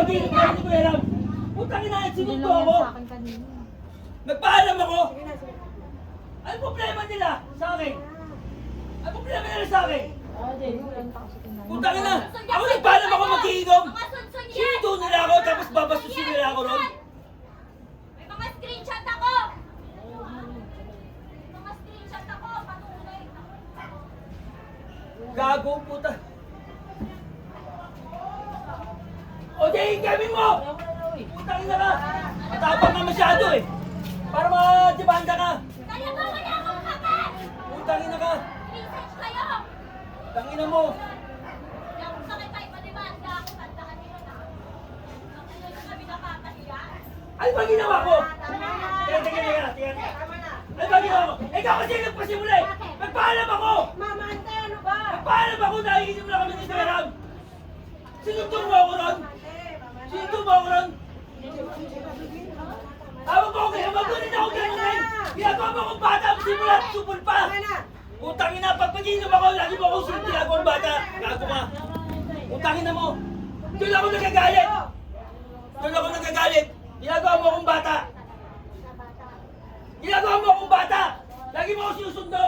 pag-inom ka, hindi ko alam. Putang ina, sinundo ako. Nagpaalam ako. Ano problema nila sa akin? Ano problema nila sa akin? Putang ina, ako nagpaalam ako mag-iinom. Sinundo nila ako, tapos babasusin nila ako ron. May mga screenshot ako! May mga screenshot ako, patunay. Gago, puta. O, di, gawin mo! Putang ina ka! Matapang ka masyado eh! Para ma-debanda ka! Kaya ba wala akong kapal? Putang ina ka! Research kayo! Tangina mo! Hindi ako sakit tayo malibanda ako. Tandaan nyo na. Ang tuloy na kami nakakahiya. Ano ba ginawa ko? Teka. Ano ba ginawa ko? Ikaw kasi nagpasimula eh! Nagpaalam ako! Mama, ante, ano ba? Nagpaalam ako na iinom na kami ni Teram! Sinutong mo ako ron! Sinutong mo ako ron! Tawag ko kayo, magunin ako gano'n ngayon! Ginagawa mo akong bata, simula at supol pa! Putang ina, pag pag-inom ako, lagi mo akong sinunod akong bata! Gago ka! Putang ina mo! Doon ako nagagalit! Doon ako nagagalit! Ginagawa mo akong bata! Ginagawa mo akong bata! Lagi mo ako sinusundo!